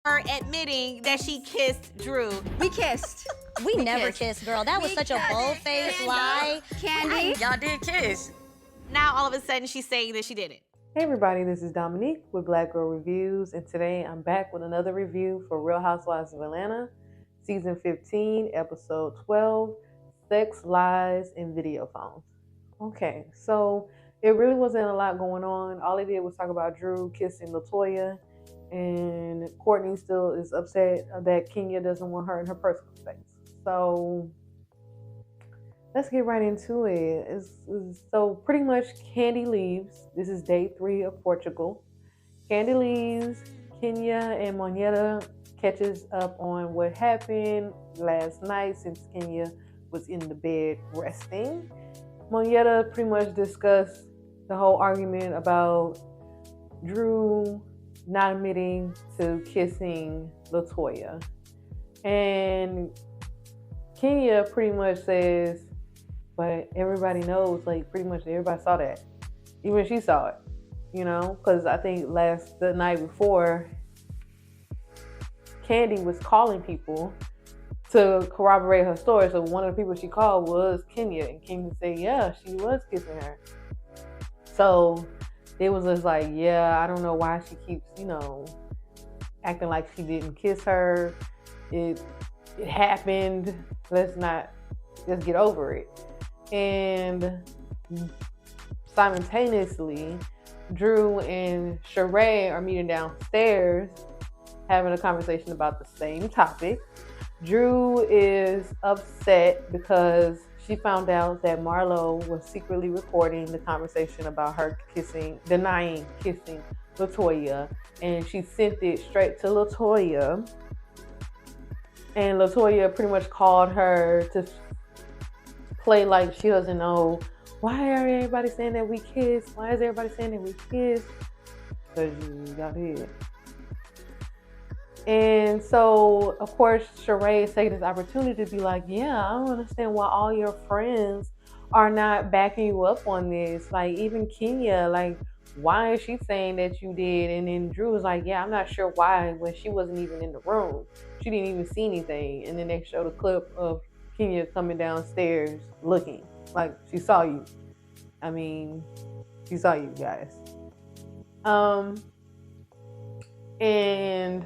her admitting that she kissed Drew. We kissed. We never kissed, girl. That was such a bold-faced lie. Kandi. Y'all did kiss. Now all of a sudden she's saying that she didn't. Hey everybody, this is Dominique with Black Girl Reviews, and today I'm back with another review for Real Housewives of Atlanta, Season 15, Episode 12, Sex, Lies, and Video Phones. Okay, so it really wasn't a lot going on. All they did was talk about Drew kissing LaToya, and Courtney still is upset that Kenya doesn't want her in her personal space. So let's get right into it. So pretty much Kandi leaves. This is day 3 of Portugal. Kandi leaves. Kenya and Monietta catches up on what happened last night since Kenya was in the bed resting. Monietta pretty much discussed the whole argument about Drew not admitting to kissing LaToya. And Kenya pretty much says, but everybody knows, like pretty much everybody saw that. Even she saw it, you know, because I think the night before, Kandi was calling people to corroborate her story. So one of the people she called was Kenya, and Kenya said, yeah, she was kissing her. So it was just like, yeah, I don't know why she keeps, acting like she didn't kiss her. It happened. Let's get over it. And simultaneously, Drew and Sheree are meeting downstairs, having a conversation about the same topic. Drew is upset because she found out that Marlo was secretly recording the conversation about her denying kissing LaToya, and she sent it straight to LaToya. And LaToya pretty much called her to play like she doesn't know. Why are everybody saying that we kissed? Why is everybody saying that we kissed? Because you got hit. And so, of course, Sheree is taking this opportunity to be like, yeah, I don't understand why all your friends are not backing you up on this. Like, even Kenya, like, why is she saying that you did? And then Drew was like, yeah, I'm not sure why, when she wasn't even in the room. She didn't even see anything. And then they showed a clip of Kenya coming downstairs looking like she saw you. I mean, she saw you guys. And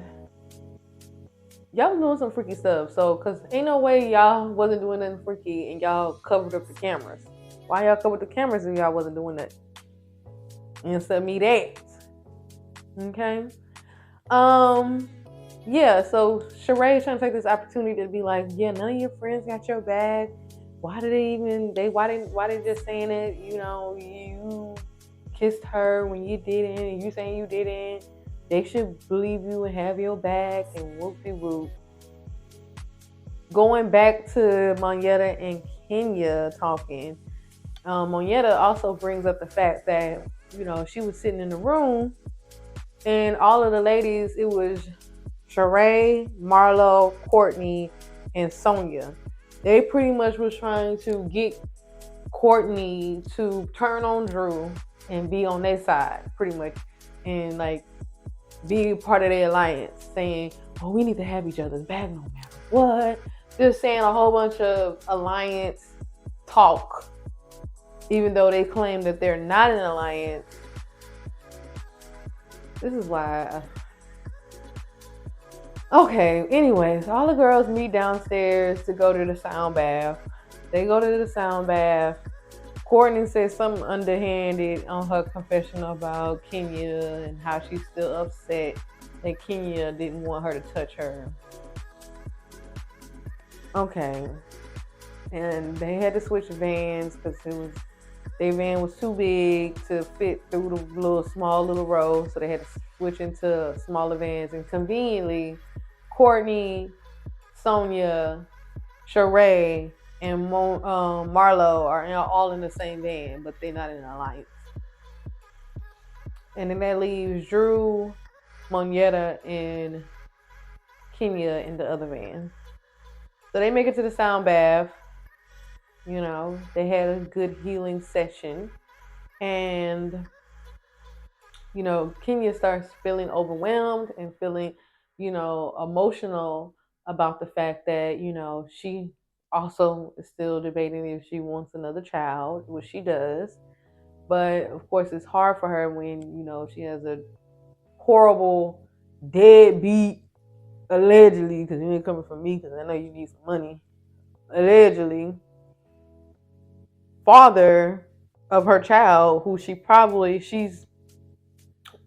y'all was doing some freaky stuff. So, cause ain't no way y'all wasn't doing nothing freaky and y'all covered up the cameras. Why y'all covered the cameras if y'all wasn't doing that? Answer me that. Okay. Yeah, so Sheree is trying to take this opportunity to be like, yeah, none of your friends got your back. Why did why they just saying it? You kissed her when you didn't, and you saying you didn't. They should believe you and have your back, and whoop-de-whoop. Going back to Monietta and Kenya talking, Monietta also brings up the fact that, she was sitting in the room, and all of the ladies, it was Sheree, Marlo, Courtney, and Sonia. They pretty much was trying to get Courtney to turn on Drew and be on their side, pretty much, and like be part of their alliance, saying, "Oh, we need to have each other's back no matter what." Just saying a whole bunch of alliance talk, even though they claim that they're not an alliance. This is why. Okay, anyways, all the girls meet downstairs to go to the sound bath. They go to the sound bath. Courtney says something underhanded on her confession about Kenya and how she's still upset that Kenya didn't want her to touch her. Okay. And they had to switch vans because their van was too big to fit through the small little row, so they had to switch into smaller vans. And conveniently, Courtney, Sonia, Sheree, and Marlo are all in the same van, but they're not in an alliance. And then that leaves Drew, Monietta, and Kenya in the other van. So they make it to the sound bath. They had a good healing session. And, Kenya starts feeling overwhelmed and feeling emotional about the fact that, she also is still debating if she wants another child, which she does. But of course, it's hard for her when, she has a horrible deadbeat, allegedly, because you ain't coming from me, because I know you need some money, allegedly, father of her child, who she's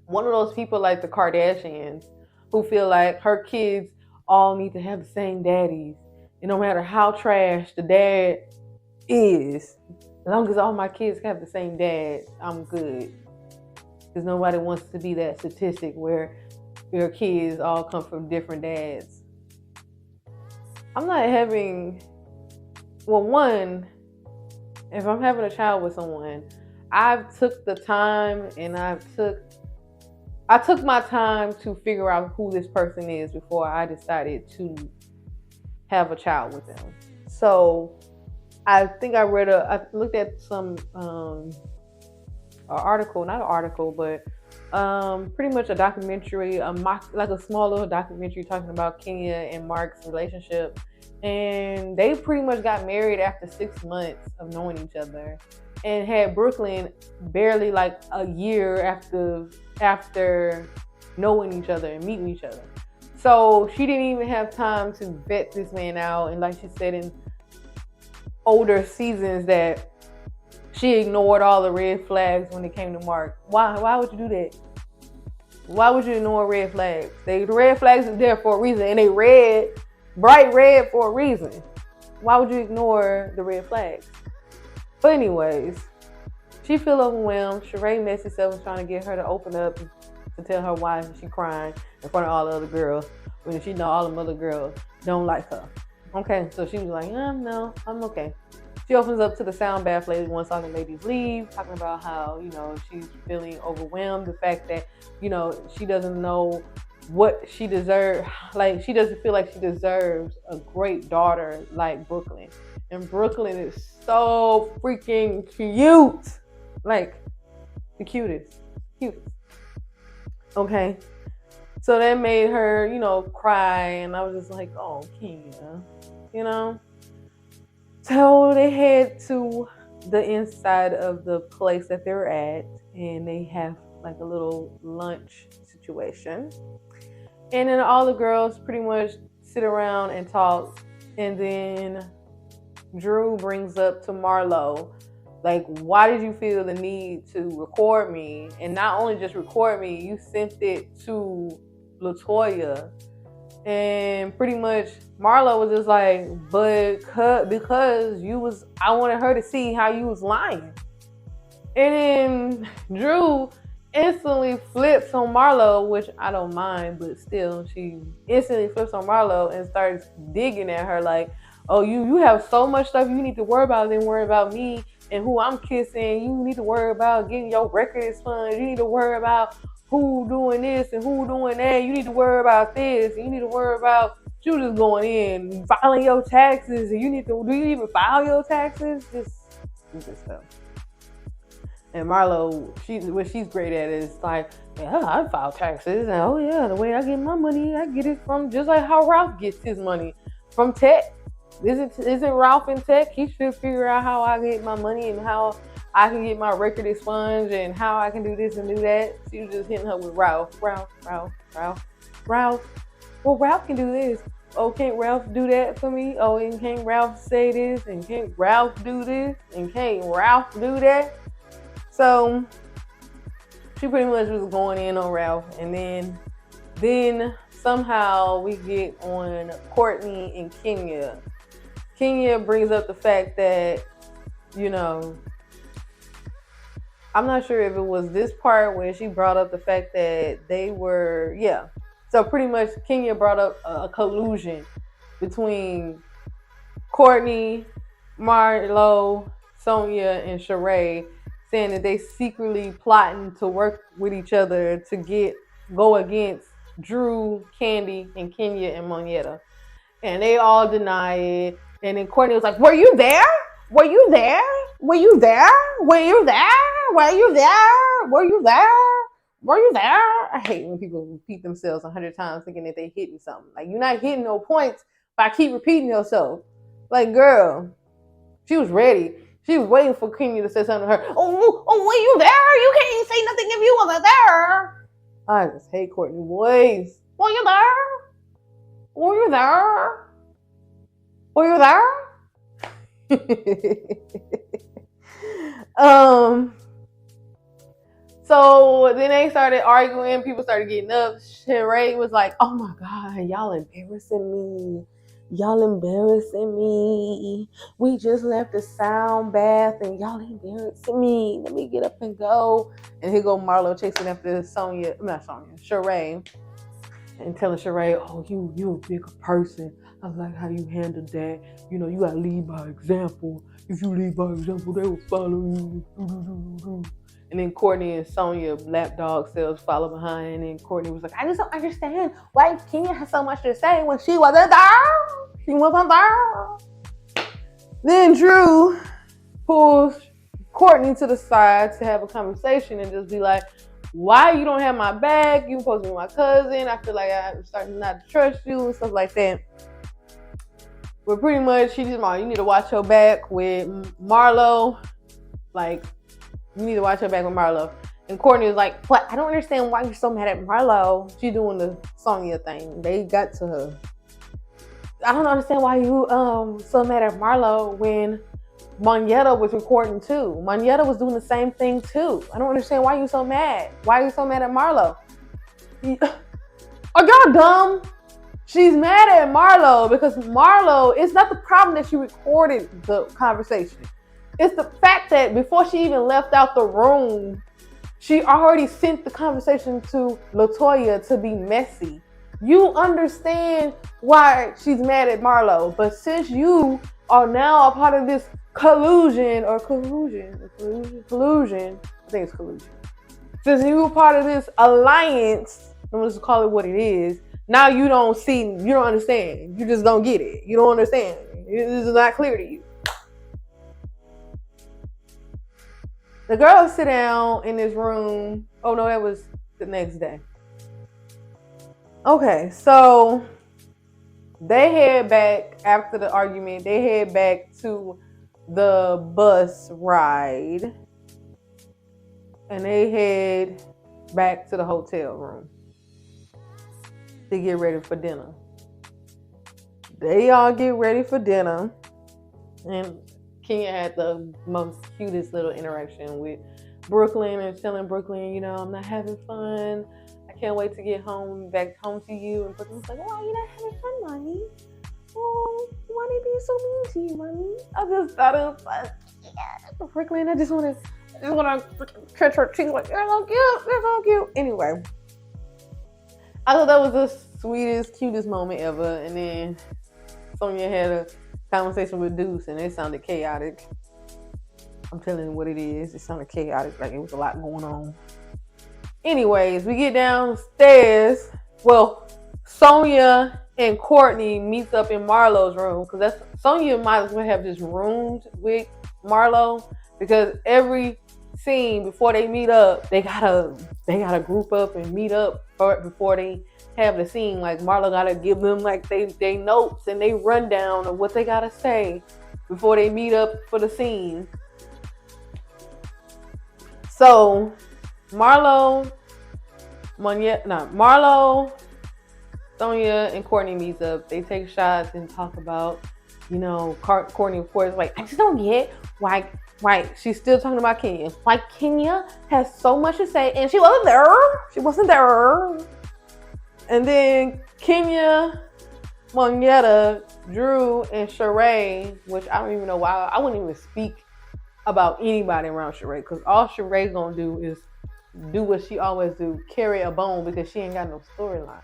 one of those people like the Kardashians who feel like her kids all need to have the same daddies. And no matter how trash the dad is, as long as all my kids have the same dad, I'm good. Because nobody wants to be that statistic where your kids all come from different dads. I'm not having, one, if I'm having a child with someone, I've took the time and I took my time to figure out who this person is before I decided to have a child with them. So I think I looked at some article, not an article, but pretty much a documentary, like a small little documentary talking about Kenya and Mark's relationship. And they pretty much got married after 6 months of knowing each other, and had Brooklyn barely like a year after knowing each other and meeting each other. So she didn't even have time to vet this man out. And like she said in older seasons, that she ignored all the red flags when it came to Mark. Why would you do that? Why would you ignore red flags? The red flags are there for a reason, and they bright red for a reason. Why would you ignore the red flags? But anyways, she feel overwhelmed. Sheree messy self was trying to get her to open up to tell her why she crying in front of all the other girls when she know all the other girls don't like her. Okay, so she was like, no, I'm okay. She opens up to the sound bath lady once all the ladies leave, talking about how, she's feeling overwhelmed. The fact that, she doesn't know what she deserves. Like, she doesn't feel like she deserves a great daughter like Brooklyn. And Brooklyn is so freaking cute. Like, the cutest. Okay. So that made her, cry. And I was just like, oh, Kenya, So they head to the inside of the place that they're at, and they have like a little lunch situation. And then all the girls pretty much sit around and talk. And then Drew brings up to Marlo, like, why did you feel the need to record me? And not only just record me, you sent it to LaToya. And pretty much Marlo was just like, but because I wanted her to see how you was lying. And then Drew instantly flips on Marlo, which I don't mind, but still, she instantly flips on Marlo and starts digging at her like, oh, you have so much stuff you need to worry about than worry about me and who I'm kissing. You need to worry about getting your record expunged. You need to worry about who doing this and who doing that. You need to worry about this. You need to worry about you just going in, filing your taxes. Do you even file your taxes? Just stupid stuff. And Marlo, what she's great at is like, yeah, I file taxes. And oh yeah, the way I get my money, I get it from just like how Ralph gets his money from tech. Isn't Ralph in tech? He should figure out how I get my money and how I can get my record expunged and how I can do this and do that. She was just hitting her with Ralph. Well, Ralph can do this. Oh, can't Ralph do that for me? Oh, and can't Ralph say this? And can't Ralph do this? And can't Ralph do that? So she pretty much was going in on Ralph. And then somehow we get on Courtney and Kenya. Kenya brings up the fact that, I'm not sure if it was this part where she brought up the fact that they were, yeah. So pretty much Kenya brought up a collusion between Courtney, Marlo, Sonia, and Sheree, saying that they secretly plotting to work with each other to go against Drew, Kandi, and Kenya and Monietta. And they all deny it. And then Courtney was like, were you there? Were you there? Were you there? Were you there? Were you there? Were you there? were you there? I hate when people repeat themselves 100 times thinking that they hitting something. Like, you're not hitting no points by keep repeating yourself. Like, girl, she was ready. She was waiting for Kenya to say something to her. Oh, were you there? You can't say nothing if you wasn't there. I just hate Courtney voice. Were you there? Were you there? Were you there? So then they started arguing. People started getting up. Sheree was like, "Oh my God, y'all embarrassing me. Y'all embarrassing me. We just left the sound bath and y'all embarrassing me. Let me get up and go." And here go Marlo chasing after Sheree, and telling Sheree, "Oh, you a bigger person. I like how you handled that. You know, you gotta lead by example. If you lead by example, they will follow you." And then Courtney and Sonya, lapdog selves, follow behind. And Courtney was like, "I just don't understand why Kenya has so much to say when she wasn't there. She wasn't there." Then Drew pulls Courtney to the side to have a conversation and just be like, "Why you don't have my back? You supposed to be my cousin. I feel like I'm starting not to trust you," and stuff like that. But pretty much, she just, "You need to watch your back with Marlo. Like, you need to watch your back with Marlo." And Courtney was like, "What? I don't understand why you're so mad at Marlo. She's doing the Sonya thing. They got to her. I don't understand why you so mad at Marlo when Monyetta was recording too. Monyetta was doing the same thing too. I don't understand why you so mad. Why are you so mad at Marlo? Are y'all dumb? She's mad at Marlo because Marlo, it's not the problem that she recorded the conversation. It's the fact that before she even left out the room, she already sent the conversation to LaToya to be messy. You understand why she's mad at Marlo, but since you are now a part of this collusion, I think it's collusion. Since you were part of this alliance, I'm just call it what it is. Now you don't understand. You just don't get it. You don't understand. This is not clear to you. The girls sit down in this room. Oh no, that was the next day. Okay, so they head back after the argument. They head back to the bus ride. And they head back to the hotel room to get ready for dinner. They all get ready for dinner. And Kenya had the most cutest little interaction with Brooklyn and telling Brooklyn, I'm not having fun. I can't wait to get back home to you. And Brooklyn's like, "Why are you not having fun, mommy? Oh, why they being so mean to you, mommy?" I just thought it was fun. Yeah, Brooklyn, I just want to catch her cheeks like, "You're so cute, you're so cute." Anyway, I thought that was the sweetest, cutest moment ever. And then Sonya had a conversation with Deuce, and it sounded chaotic. I'm telling you what it is. It sounded chaotic, like it was a lot going on. Anyways, we get downstairs. Well, Sonya and Courtney meets up in Marlo's room because Sonya might as well have just roomed with Marlo because every scene before they meet up, they gotta group up and meet up before they have the scene. Like Marlo gotta give them like they notes and they rundown of what they gotta say before they meet up for the scene. So Marlo, Sonya, and Courtney meets up. They take shots and talk about, Courtney, of course, like, "I just don't get why she's still talking about Kenya. Why Kenya has so much to say and she wasn't there. She wasn't there." And then Kenya, Monyetta, Drew, and Sheree, which I don't even know why. I wouldn't even speak about anybody around Sheree because all Sheree's gonna do is do what she always do, carry a bone because she ain't got no storyline.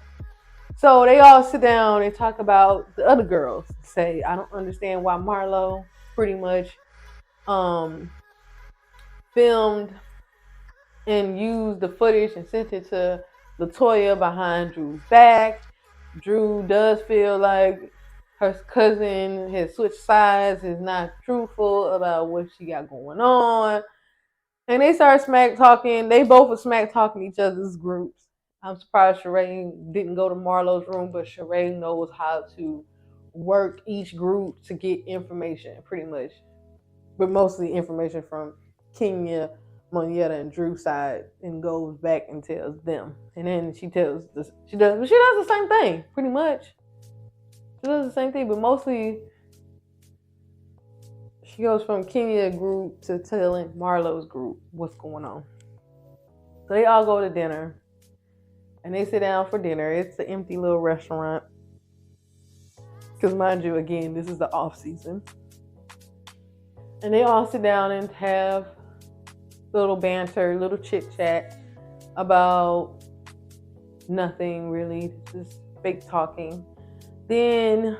So they all sit down and talk about the other girls. Say, "I don't understand why Marlo pretty much filmed and used the footage and sent it to LaToya behind Drew's back. Drew does feel like her cousin has switched sides, is not truthful about what she got going on." And they started smack talking. They both were smack talking each other's groups. I'm surprised Sheree didn't go to Marlo's room, but Sheree knows how to work each group to get information, pretty much. But mostly information from Kenya, Monietta, and Drew's side, and goes back and tells them. And then she does the same thing, pretty much. She does the same thing, but mostly she goes from Kenya group to telling Marlo's group what's going on. So they all go to dinner, and they sit down for dinner. It's an empty little restaurant. Because mind you, again, this is the off season. And they all sit down and have little banter, little chit chat about nothing really, just fake talking. Then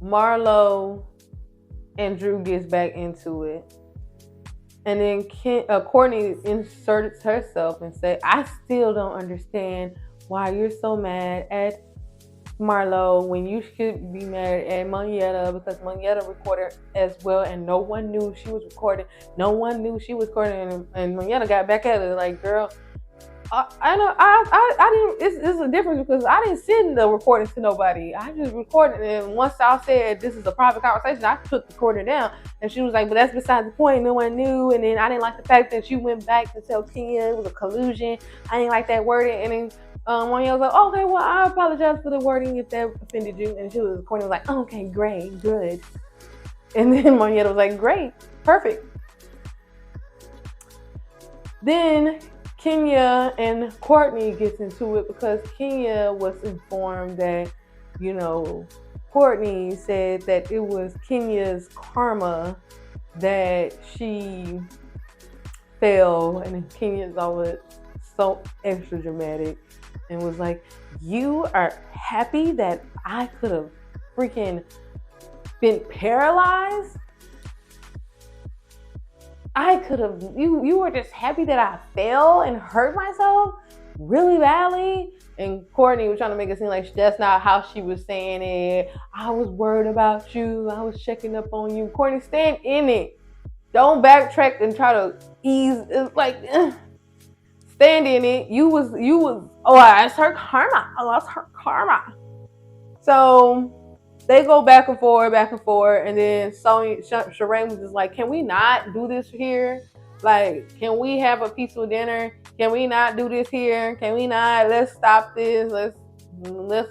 Marlo and Drew gets back into it. And then Courtney inserts herself and said, I still don't understand why you're so mad at Marlo when you should be mad at Monietta, because Monietta recorded as well and no one knew she was recording. No one knew she was recording, and Monietta got back at her like, girl, I know I didn't. It's a difference because I didn't send the recording to nobody. I just recorded it, and once I said this is a private conversation, I took the recording down. And she was like, "But that's beside the point. No one knew." And then I didn't like the fact that you went back to tell Kenya it was a collusion. I didn't like that wording. And then Monia was like, "Okay, well, I apologize for the wording if that offended you." And Courtney was like, "Okay, great, good." And then Monia was like, "Great, perfect." Then Kenya and Courtney gets into it because Kenya was informed that, Courtney said that it was Kenya's karma that she fell, and Kenya's always so extra dramatic and was like, you are happy that I could have freaking been paralyzed? I could have, you were just happy that I fell and hurt myself really badly? And Courtney was trying to make it seem like that's not how she was saying it. I was worried about you. I was checking up on you. Courtney, stand in it. Don't backtrack and try to ease. It's like, stand in it. You was, oh, that's her karma. Oh, that's her karma. So they go back and forth, and then Sheree was just like, can we not do this here? Like, can we have a peaceful dinner? Can we not do this here? Can we not? Let's stop this. Let's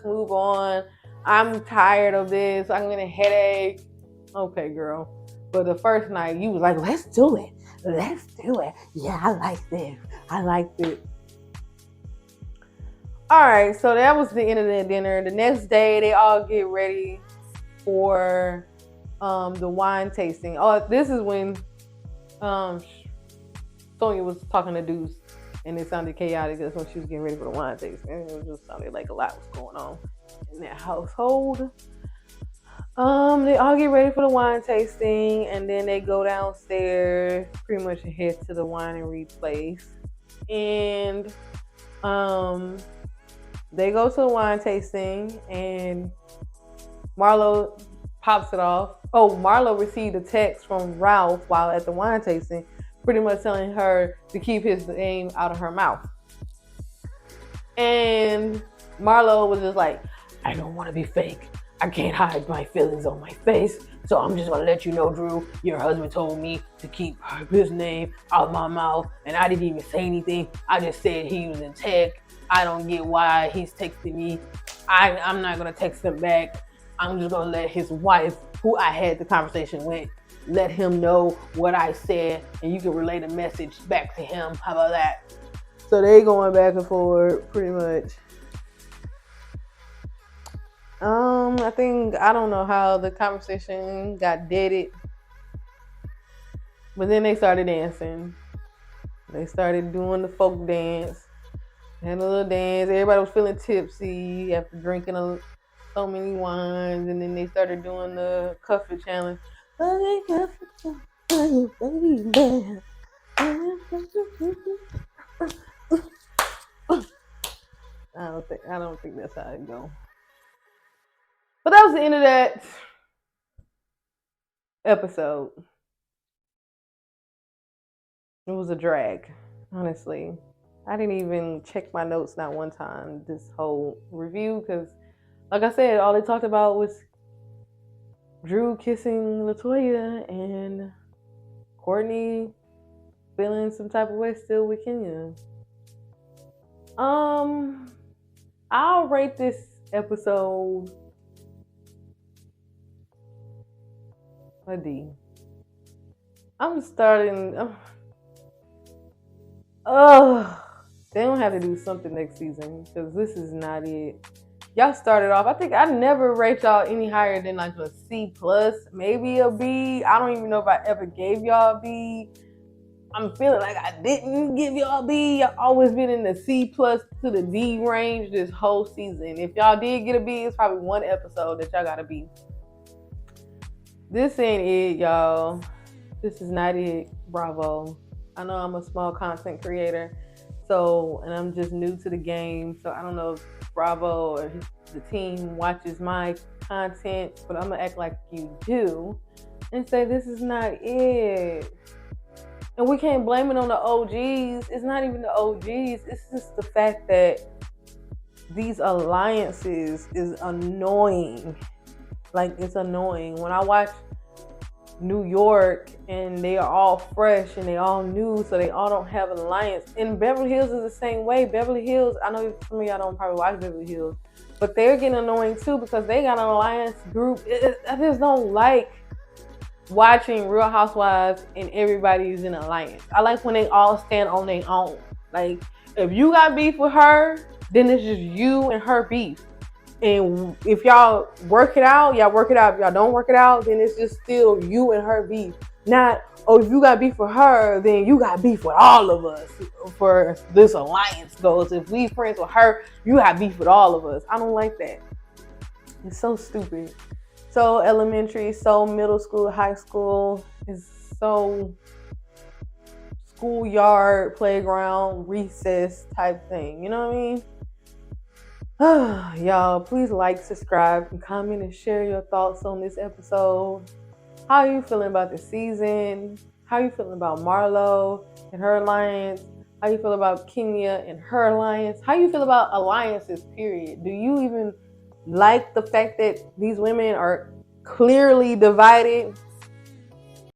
move on. I'm tired of this. I'm getting a headache. Okay, girl. But the first night, you was like, let's do it. Let's do it. Yeah, I like this. I like this. All right, so that was the end of the dinner. The next day, they all get ready for the wine tasting. Oh, this is when Sonia was talking to Deuce, and it sounded chaotic. That's when she was getting ready for the wine tasting. It just sounded like a lot was going on in that household. They all get ready for the wine tasting, and then they go downstairs, pretty much head to the winery place, and they go to the wine tasting, and Marlo pops it off. Oh, Marlo received a text from Ralph while at the wine tasting, pretty much telling her to keep his name out of her mouth. And Marlo was just like, I don't want to be fake. I can't hide my feelings on my face. So I'm just going to let you know, Drew, your husband told me to keep his name out of my mouth. And I didn't even say anything. I just said he was in tech. I don't get why he's texting me. I'm not going to text him back. I'm just going to let his wife, who I had the conversation with, let him know what I said. And you can relay the message back to him. How about that? So they going back and forth pretty much. I don't know how the conversation got deaded. But then they started dancing. They started doing the folk dance. Had a little dance. Everybody was feeling tipsy after drinking so many wines. And then they started doing the cuff it challenge. I don't think that's how it go. But that was the end of that episode. It was a drag, honestly. I didn't even check my notes not one time this whole review because, like I said, all they talked about was Drew kissing Latoya and Courtney feeling some type of way still with Kenya. I'll rate this episode a D. I'm starting. They don't have to do something next season because this is not it. Y'all started off. I think I never rate y'all any higher than like a C plus, maybe a B. I don't even know if I ever gave y'all a B. I'm feeling like I didn't give y'all a B. Y'all always been in the C plus to the D range this whole season. If y'all did get a B, it's probably one episode that y'all got a B. This ain't it, y'all. This is not it. Bravo. I know I'm a small content creator, and I'm just new to the game, so I don't know if Bravo or the team watches my content, but I'm gonna act like you do and say this is not it. And we can't blame it on the OGs. It's not even the OGs. It's just the fact that these alliances is annoying. Like, it's annoying. When I watch New York and they are all fresh and they all new, so they all don't have an alliance. And Beverly Hills is the same way. Beverly Hills, I know some of y'all don't probably watch Beverly Hills, but they're getting annoying too because they got an alliance group. I just don't like watching Real Housewives and everybody's in alliance. I like when they all stand on their own. Like, if you got beef with her, then it's just you and her beef. And if y'all work it out, y'all work it out. If y'all don't work it out, then it's just still you and her beef. Not, oh, if you got beef with her, then you got beef with all of us for this alliance goes. If we friends with her, you got beef with all of us. I don't like that. It's so stupid. So elementary, so middle school, high school. It's so schoolyard, playground, recess type thing. You know what I mean? Y'all, please like, subscribe, and comment and share your thoughts on this episode. How are you feeling about the season? How are you feeling about Marlo and her alliance? How you feel about Kenya and her alliance? How you feel about alliances, period? Do you even like the fact that these women are clearly divided?